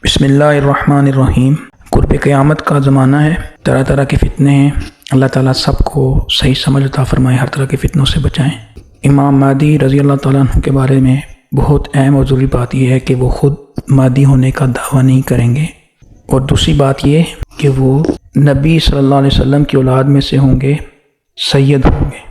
بسم اللہ الرحمن الرحیم۔ قرب قیامت کا زمانہ ہے، طرح طرح کے فتنے ہیں۔ اللہ تعالیٰ سب کو صحیح سمجھ عطا فرمائے، ہر طرح کے فتنوں سے بچائیں۔ امام مہدی رضی اللہ تعالیٰ عنہ کے بارے میں بہت اہم اور ضروری بات یہ ہے کہ وہ خود مہدی ہونے کا دعویٰ نہیں کریں گے، اور دوسری بات یہ کہ وہ نبی صلی اللہ علیہ وسلم کی اولاد میں سے ہوں گے، سید ہوں گے۔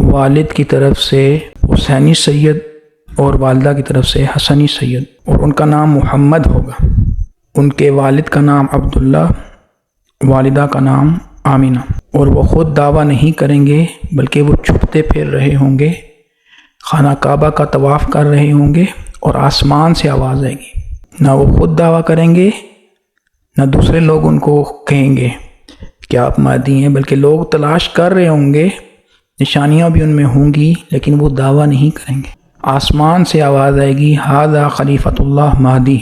والد کی طرف سے حسینی سید اور والدہ کی طرف سے حسنی سید، اور ان کا نام محمد ہوگا۔ ان کے والد کا نام عبداللہ، والدہ کا نام آمینہ، اور وہ خود دعویٰ نہیں کریں گے بلکہ وہ چھپتے پھر رہے ہوں گے، خانہ کعبہ کا طواف کر رہے ہوں گے، اور آسمان سے آواز آئے گی۔ نہ وہ خود دعویٰ کریں گے نہ دوسرے لوگ ان کو کہیں گے کہ آپ مہدی ہیں، بلکہ لوگ تلاش کر رہے ہوں گے، نشانیاں بھی ان میں ہوں گی، لیکن وہ دعویٰ نہیں کریں گے۔ آسمان سے آواز آئے گی، ھذا خلیفۃ اللہ مہدی،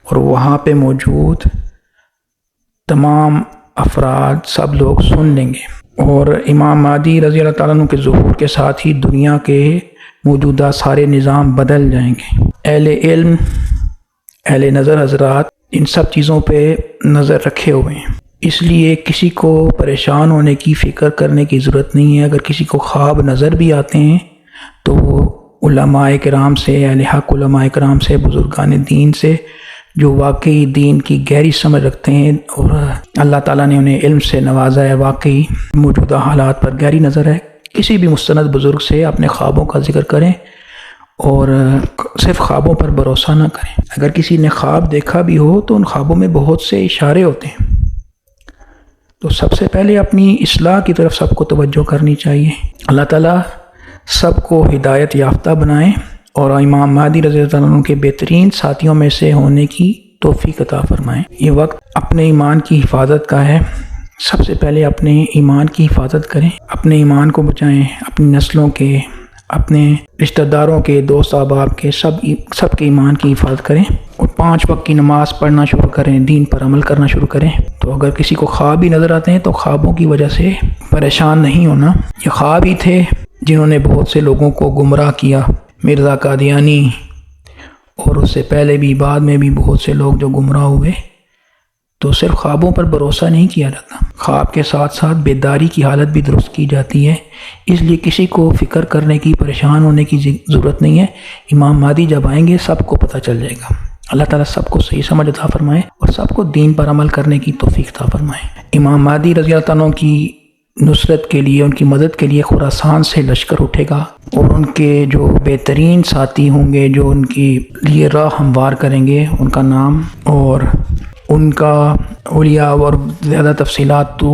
اور وہاں پہ موجود تمام افراد سب لوگ سن لیں گے، اور امام مہدی رضی اللہ تعالیٰ عنہ کے ظہور کے ساتھ ہی دنیا کے موجودہ سارے نظام بدل جائیں گے۔ اہل علم، اہل نظر حضرات ان سب چیزوں پہ نظر رکھے ہوئے ہیں، اس لیے کسی کو پریشان ہونے کی، فکر کرنے کی ضرورت نہیں ہے۔ اگر کسی کو خواب نظر بھی آتے ہیں تو وہ علماء کرام سے، اہل حق علماء کرام سے، بزرگان دین سے، جو واقعی دین کی گہری سمجھ رکھتے ہیں اور اللہ تعالیٰ نے انہیں علم سے نوازا ہے، واقعی موجودہ حالات پر گہری نظر ہے، کسی بھی مستند بزرگ سے اپنے خوابوں کا ذکر کریں اور صرف خوابوں پر بھروسہ نہ کریں۔ اگر کسی نے خواب دیکھا بھی ہو تو ان خوابوں میں بہت سے اشارے ہوتے ہیں، تو سب سے پہلے اپنی اصلاح کی طرف سب کو توجہ کرنی چاہیے۔ اللہ تعالیٰ سب کو ہدایت یافتہ بنائیں اور امام مہدی رضی اللہ عنہ کے بہترین ساتھیوں میں سے ہونے کی توفیق عطا فرمائیں۔ یہ وقت اپنے ایمان کی حفاظت کا ہے، سب سے پہلے اپنے ایمان کی حفاظت کریں، اپنے ایمان کو بچائیں، اپنی نسلوں کے، اپنے رشتہ داروں کے، دوست احباب کے، سب کے ایمان کی حفاظت کریں، اور 5 وقت کی نماز پڑھنا شروع کریں، دین پر عمل کرنا شروع کریں۔ تو اگر کسی کو خواب بھی نظر آتے ہیں تو خوابوں کی وجہ سے پریشان نہیں ہونا، یہ خواب ہی تھے جنہوں نے بہت سے لوگوں کو گمراہ کیا، مرزا قادیانی اور اس سے پہلے بھی، بعد میں بھی بہت سے لوگ جو گمراہ ہوئے۔ تو صرف خوابوں پر بھروسہ نہیں کیا جاتا، خواب کے ساتھ ساتھ بیداری کی حالت بھی درست کی جاتی ہے، اس لیے کسی کو فکر کرنے کی، پریشان ہونے کی ضرورت نہیں ہے۔ امام مہدی جب آئیں گے سب کو پتہ چل جائے گا۔ اللہ تعالیٰ سب کو صحیح سمجھ عطا فرمائے اور سب کو دین پر عمل کرنے کی توفیق عطا فرمائے۔ امام مہدی رضی اللہ عنہ کی نصرت کے لیے، ان کی مدد کے لیے خراسان سے لشکر اٹھے گا، اور ان کے جو بہترین ساتھی ہوں گے جو ان کی لیے راہ ہموار کریں گے، ان کا نام اور ان کا اولیاء اور زیادہ تفصیلات تو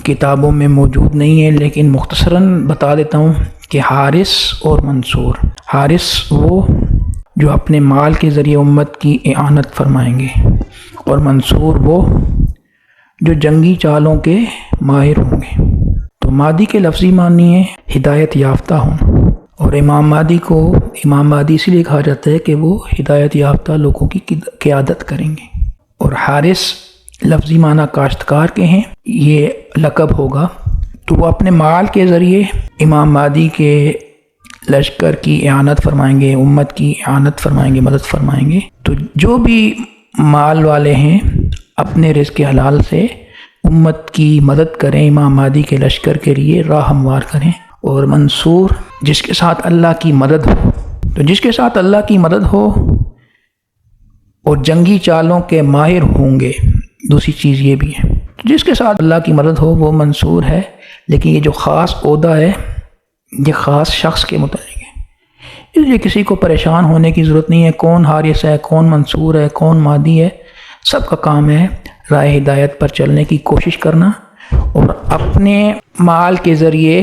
کتابوں میں موجود نہیں ہے، لیکن مختصراً بتا دیتا ہوں کہ حارث اور منصور۔ حارث وہ جو اپنے مال کے ذریعے امت کی اعانت فرمائیں گے، اور منصور وہ جو جنگی چالوں کے ماہر ہوں گے۔ تو مہدی کے لفظی معنی ہے ہدایت یافتہ ہوں، اور امام مہدی کو امام مہدی اسی لیے کہا جاتا ہے کہ وہ ہدایت یافتہ لوگوں کی قیادت کریں گے۔ اور حارث لفظی معنی کاشتکار کے ہیں، یہ لقب ہوگا۔ تو وہ اپنے مال کے ذریعے امام مہدی کے لشکر کی اعانت فرمائیں گے، امت کی اعانت فرمائیں گے، مدد فرمائیں گے۔ تو جو بھی مال والے ہیں اپنے رزق حلال سے امت کی مدد کریں، امام مہدی کے لشکر کے لیے راہ ہموار کریں۔ اور منصور جس کے ساتھ اللہ کی مدد ہو، تو جس کے ساتھ اللہ کی مدد ہو اور جنگی چالوں کے ماہر ہوں گے، دوسری چیز یہ بھی ہے، جس کے ساتھ اللہ کی مدد ہو وہ منصور ہے، لیکن یہ جو خاص عہدہ ہے یہ خاص شخص کے متعلق ہے، اس لیے کسی کو پریشان ہونے کی ضرورت نہیں ہے۔ کون حارث ہے، کون منصور ہے، کون مہدی ہے، سب کا کام ہے راہ ہدایت پر چلنے کی کوشش کرنا، اور اپنے مال کے ذریعے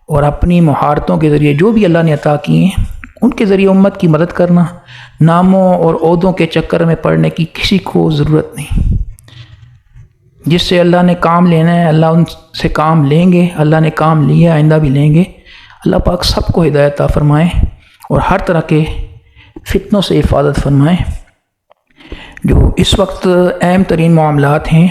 اور اپنی مہارتوں کے ذریعے جو بھی اللہ نے عطا کی ہیں ان کے ذریعے امت کی مدد کرنا۔ ناموں اور عہدوں کے چکر میں پڑنے کی کسی کو ضرورت نہیں۔ جس سے اللہ نے کام لینا ہے اللہ ان سے کام لیں گے، اللہ نے کام لیا آئندہ بھی لیں گے۔ اللہ پاک سب کو ہدایت عطا فرمائے اور ہر طرح کے فتنوں سے حفاظت فرمائے۔ جو اس وقت اہم ترین معاملات ہیں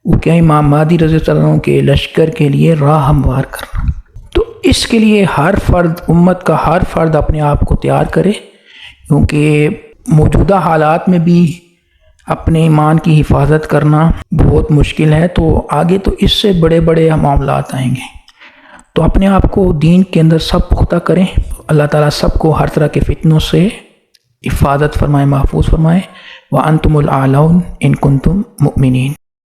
وہ کیا؟ امام مہدی رضی اللہ عنہ کے لشکر کے لیے راہ ہموار کرنا۔ تو اس کے لیے ہر فرد، امت کا ہر فرد اپنے آپ کو تیار کرے، کیونکہ موجودہ حالات میں بھی اپنے ایمان کی حفاظت کرنا بہت مشکل ہے، تو آگے تو اس سے بڑے بڑے معاملات آئیں گے۔ تو اپنے آپ کو دین کے اندر سب پختہ کریں، اللہ تعالیٰ سب کو ہر طرح کے فتنوں سے حفاظت فرمائے، محفوظ فرمائے۔ وَأَنْتُمُ الْأَعْلَوْنَ إِن كُنتُم مُؤْمِنِينَ۔